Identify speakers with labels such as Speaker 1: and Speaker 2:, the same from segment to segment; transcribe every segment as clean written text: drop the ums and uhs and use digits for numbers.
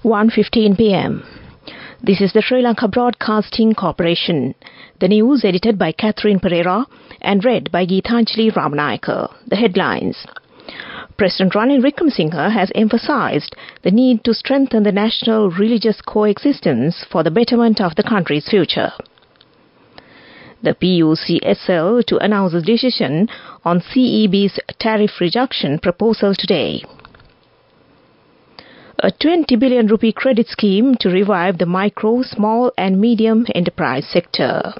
Speaker 1: 1:15 p.m. This is the Sri Lanka Broadcasting Corporation. The news edited by Catherine Pereira and read by Geethanjali Ramanayaka. The headlines. President Ranil Wickremesinghe has emphasized the need to strengthen the national religious coexistence for the betterment of the country's future. The PUCSL to announce a decision on CEB's tariff reduction proposal today. A 20 billion rupee credit scheme to revive the micro, small and medium enterprise sector.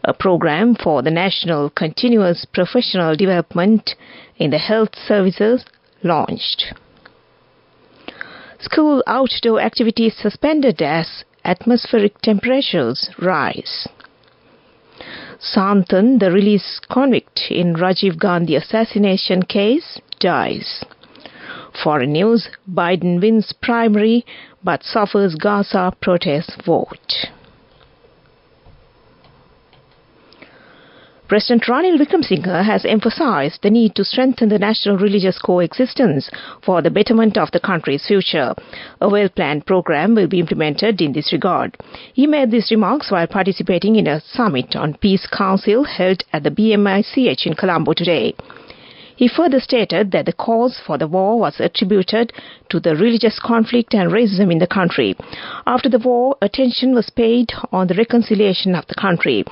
Speaker 1: A program for the national continuous professional development in the health services launched. School outdoor activities suspended as atmospheric temperatures rise. Santhan, the released convict in Rajiv Gandhi assassination case, dies. Foreign news, Biden wins primary but suffers Gaza protest vote. President Ranil Wickremesinghe has emphasized the need to strengthen the national religious coexistence for the betterment of the country's future. A well-planned program will be implemented in this regard. He made these remarks while participating in a summit on Peace Council held at the BMICH in Colombo today. He further stated that the cause for the war was attributed to the religious conflict and racism in the country. After the war, attention was paid on the reconciliation of the country.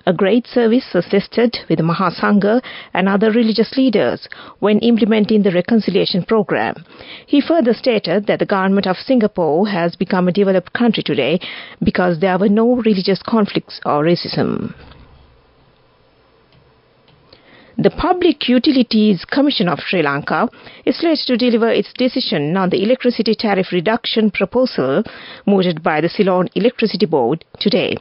Speaker 1: A great service was tested with the Mahasangha and other religious leaders when implementing the reconciliation program. He further stated that the government of Singapore has become a developed country today because there were no religious conflicts or racism. The Public Utilities Commission of Sri Lanka is slated to deliver its decision on the electricity tariff reduction proposal mooted by the Ceylon Electricity Board today.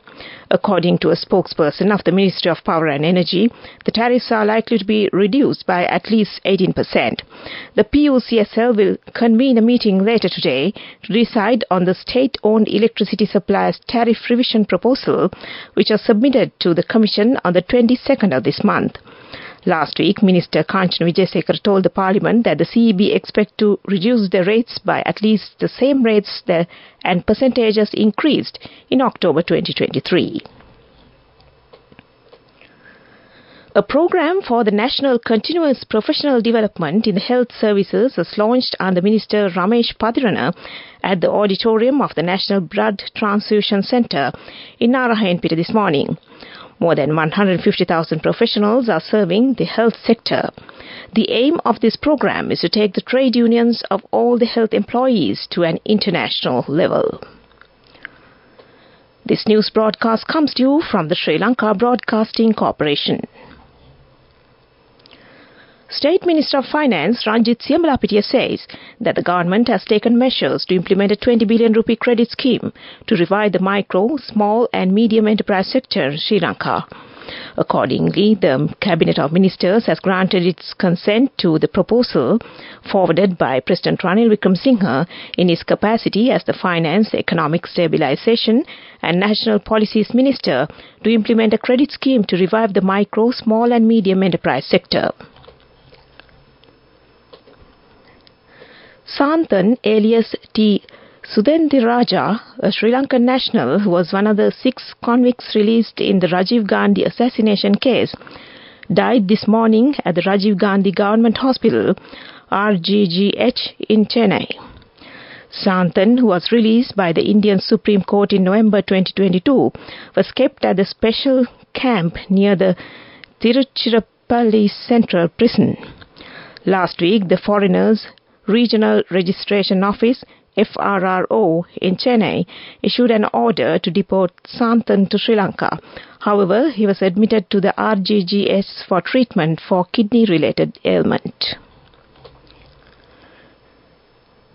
Speaker 1: According to a spokesperson of the Ministry of Power and Energy, the tariffs are likely to be reduced by at least 18%. The PUCSL will convene a meeting later today to decide on the state-owned electricity suppliers tariff revision proposal, which was submitted to the Commission on the 22nd of this month. Last week, Minister Kanchana Wijesekara told the Parliament that the CEB expect to reduce the rates by at least the same rates and percentages increased in October 2023. A program for the national continuous professional development in the health services was launched under Minister Ramesh Padirana at the auditorium of the National Blood Transfusion Centre in Narayanpeta this morning. More than 150,000 professionals are serving the health sector. The aim of this program is to take the trade unions of all the health employees to an international level. This news broadcast comes to you from the Sri Lanka Broadcasting Corporation. State Minister of Finance Ranjith Siyamalapitiya says that the government has taken measures to implement a 20 billion rupee credit scheme to revive the micro, small and medium enterprise sector in Sri Lanka. Accordingly, the Cabinet of Ministers has granted its consent to the proposal forwarded by President Ranil Wickremesinghe in his capacity as the Finance, Economic Stabilisation and National Policies Minister to implement a credit scheme to revive the micro, small and medium enterprise sector. Santhan, alias T. Sudendiraja, a Sri Lankan national who was one of the 6 convicts released in the Rajiv Gandhi assassination case, died this morning at the Rajiv Gandhi Government Hospital, RGGH, in Chennai. Santhan, who was released by the Indian Supreme Court in November 2022, was kept at the special camp near the Tiruchirappalli Central Prison. Last week, the Foreigners Regional Registration Office, FRRO, in Chennai issued an order to deport Santhan to Sri Lanka. However, he was admitted to the RGGS for treatment for kidney-related ailment.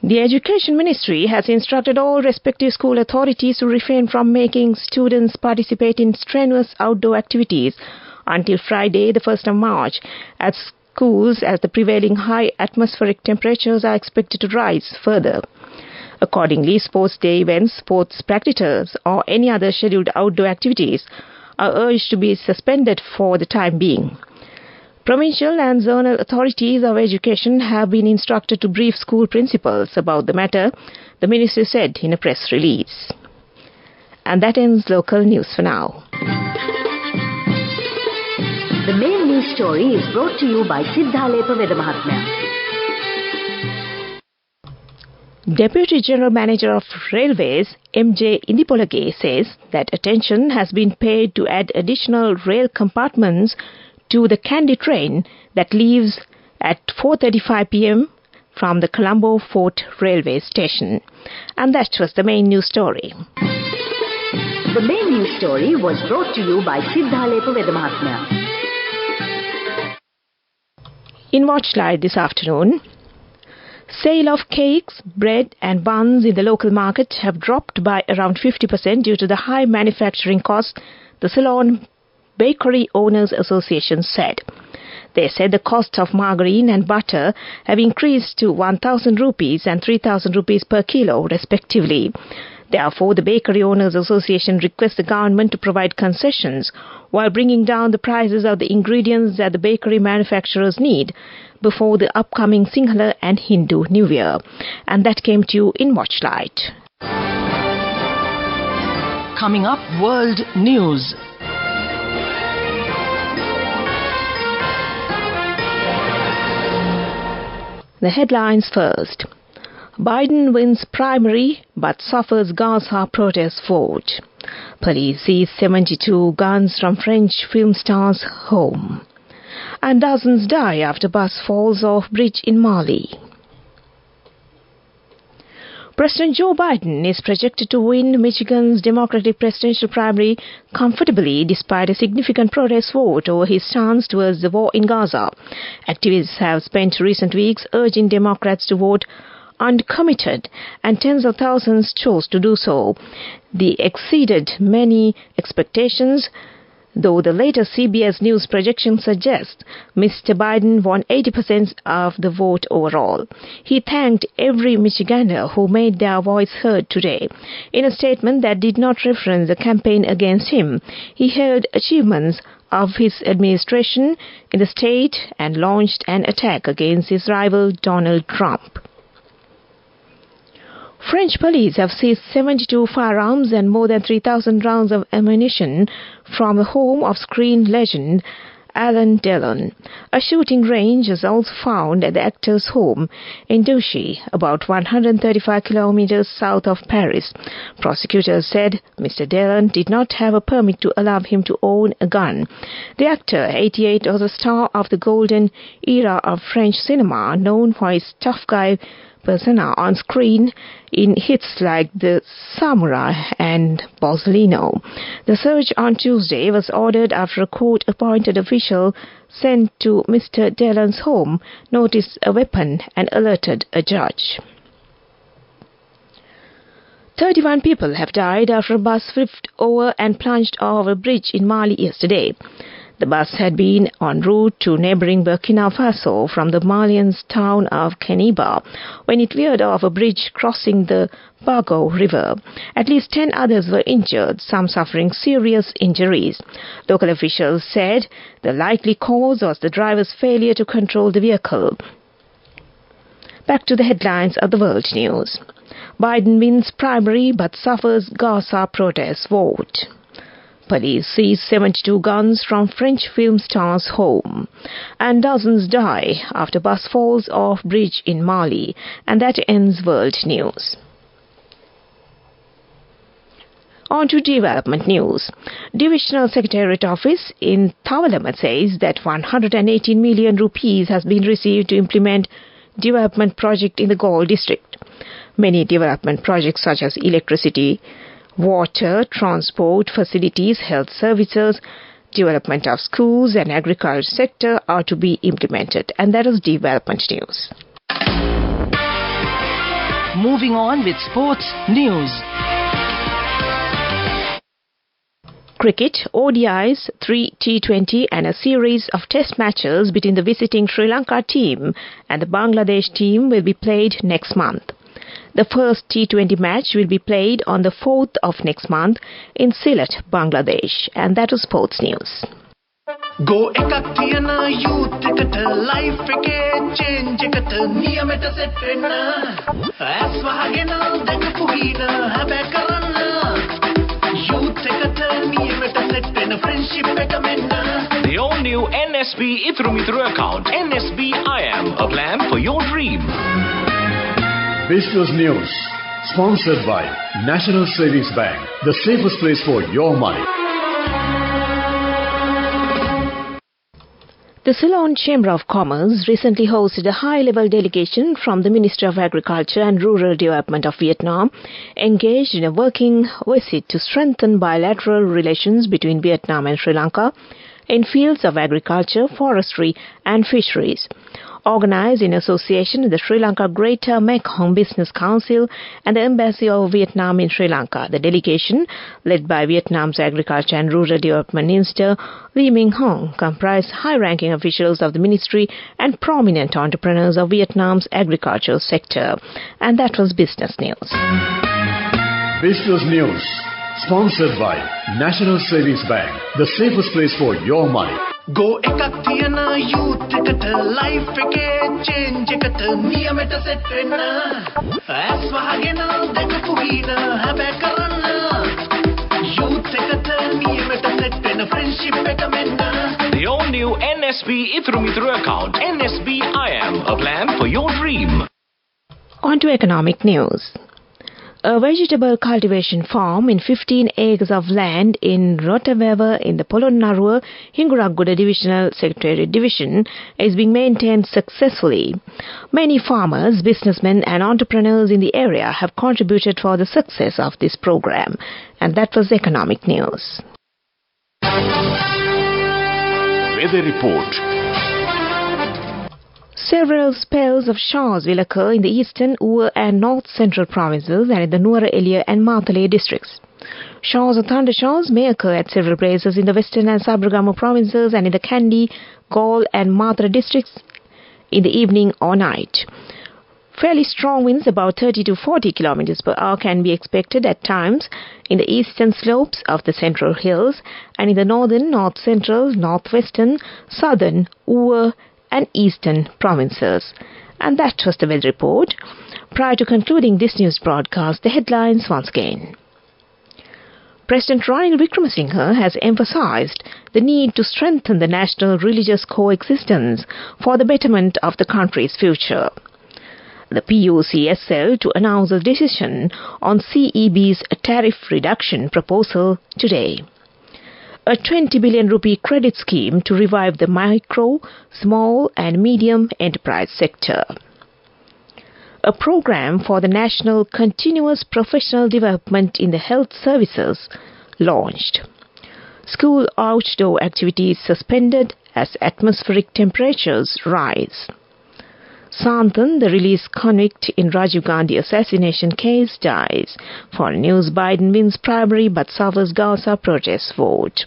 Speaker 1: The Education Ministry has instructed all respective school authorities to refrain from making students participate in strenuous outdoor activities until Friday, the 1st of March, at schools as the prevailing high atmospheric temperatures are expected to rise further. Accordingly, sports day events, sports practices or any other scheduled outdoor activities are urged to be suspended for the time being. Provincial and zonal authorities of education have been instructed to brief school principals about the matter, the ministry said in a press release. And that ends local news for now.
Speaker 2: The main news story is brought to you by Sinhala.
Speaker 1: Deputy General Manager of Railways, M.J. Indipolage, says that attention has been paid to add additional rail compartments to the Kandy train that leaves at 4:35 p.m. from the Colombo Fort Railway Station. And that was the main news story.
Speaker 2: The main news story was brought to you by Sinhala.
Speaker 1: In Watchlight this afternoon, sale of cakes, bread and buns in the local market have dropped by around 50% due to the high manufacturing costs, the Ceylon Bakery Owners Association said. They said the costs of margarine and butter have increased to 1,000 rupees and 3,000 rupees per kilo, respectively. Therefore, the Bakery Owners Association requests the government to provide concessions while bringing down the prices of the ingredients that the bakery manufacturers need before the upcoming Sinhala and Hindu New Year. And that came to you in Watchlight.
Speaker 3: Coming up, World News.
Speaker 1: The headlines first. Biden wins primary but suffers Gaza protest vote. Police seize 72 guns from French film star's home. And dozens die after bus falls off bridge in Mali. President Joe Biden is projected to win Michigan's Democratic presidential primary comfortably despite a significant protest vote over his stance towards the war in Gaza. Activists have spent recent weeks urging Democrats to vote uncommitted, and tens of thousands chose to do so. They exceeded many expectations, though the latest CBS News projection suggests Mr. Biden won 80% of the vote overall. He thanked every Michigander who made their voice heard today. In a statement that did not reference the campaign against him, he hailed achievements of his administration in the state and launched an attack against his rival Donald Trump. French police have seized 72 firearms and more than 3,000 rounds of ammunition from the home of screen legend Alain Delon. A shooting range is also found at the actor's home in Douchy, about 135 kilometers south of Paris. Prosecutors said Mr. Delon did not have a permit to allow him to own a gun. The actor, 88, was a star of the golden era of French cinema, known for his tough guy persona on screen in hits like The Samurai and Bozzolino. The search on Tuesday was ordered after a court-appointed official sent to Mr. Delon's home noticed a weapon and alerted a judge. 31 people have died after a bus flipped over and plunged off a bridge in Mali yesterday. The bus had been en route to neighboring Burkina Faso from the Malian town of Keniba when it veered off a bridge crossing the Bago River. At least 10 others were injured, some suffering serious injuries. Local officials said the likely cause was the driver's failure to control the vehicle. Back to the headlines of the world news. Biden wins primary but suffers Gaza protest vote. Police seized 72 guns from French film star's home. And dozens die after bus falls off bridge in Mali. And that ends world news. On to development news. Divisional Secretariat Office in Tavalama says that 118 million rupees has been received to implement development project in the Galle district. Many development projects such as electricity, water, transport, facilities, health services, development of schools and agriculture sector are to be implemented. And that is development news.
Speaker 3: Moving on with sports news.
Speaker 1: Cricket, ODIs, 3 T20 and a series of test matches between the visiting Sri Lanka team and the Bangladesh team will be played next month. The first T20 match will be played on the 4th of next month in Sylhet, Bangladesh. And that was sports news.
Speaker 4: Go ekak thiyana youth eකට life එකේ change එකට නියමෙට set වෙන්න as වහගෙන දැකපු හින හැබැ කරන්න youth එකට නියමෙට set වෙන friendship එක මෙන්න.
Speaker 5: The all new NSB Ithru account NSB IAM, a plan for your dream.
Speaker 6: Business News, sponsored by National Savings Bank, the safest place for your money.
Speaker 1: The Ceylon Chamber of Commerce recently hosted a high-level delegation from the Ministry of Agriculture and Rural Development of Vietnam, engaged in a working visit to strengthen bilateral relations between Vietnam and Sri Lanka in fields of agriculture, forestry and fisheries. Organised in association with the Sri Lanka Greater Mekong Business Council and the Embassy of Vietnam in Sri Lanka, the delegation, led by Vietnam's Agriculture and Rural Development Minister Lee Minh Hong, comprised high-ranking officials of the ministry and prominent entrepreneurs of Vietnam's agricultural sector. And that was Business News.
Speaker 6: Business News, sponsored by National Savings Bank, the safest place for your money.
Speaker 4: Go ekak thiyana youth එකට life එකේ change එකට නියමෙට set වෙන්න as වහගෙන දැකපු හින හැබැ කරන්න youth එකට නියමෙට set වෙන friendship එක මෙන්න.
Speaker 5: The all new NSB Ithru account NSB IAM, a plan for your dream.
Speaker 1: On to economic news. A vegetable cultivation farm in 15 acres of land in Rotawewa in the Polonnaruwa Hinguraggoda Divisional Secretariat Division is being maintained successfully. Many farmers, businessmen and entrepreneurs in the area have contributed for the success of this program. And that was economic news.
Speaker 5: Weather report.
Speaker 1: Several spells of showers will occur in the eastern, Ua and north-central provinces and in the Nuwara Eliya and Matale districts. Showers or thundershowers may occur at several places in the western and Sabaragamu provinces and in the Kandy, Galle and Matra districts in the evening or night. Fairly strong winds, about 30 to 40 kilometers per hour, can be expected at times in the eastern slopes of the central hills and in the northern, north-central, northwestern, southern, Ua and eastern provinces. And that was the weather report. Prior to concluding this news broadcast, the headlines once again. President Ranil Wickremesinghe has emphasized the need to strengthen the national religious coexistence for the betterment of the country's future. The PUCSL to announce a decision on CEB's tariff reduction proposal today. A 20 billion rupee credit scheme to revive the micro, small and medium enterprise sector. A program for the national continuous professional development in the health services launched. School outdoor activities suspended as atmospheric temperatures rise. Santhan, the released convict in Rajiv Gandhi assassination case, dies. Foreign news: Biden wins primary but suffers Gaza protest vote.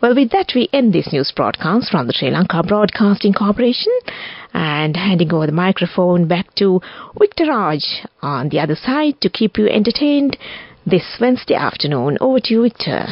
Speaker 1: Well, with that, we end this news broadcast from the Sri Lanka Broadcasting Corporation, and handing over the microphone back to Victor Raj on the other side to keep you entertained this Wednesday afternoon. Over to you, Victor.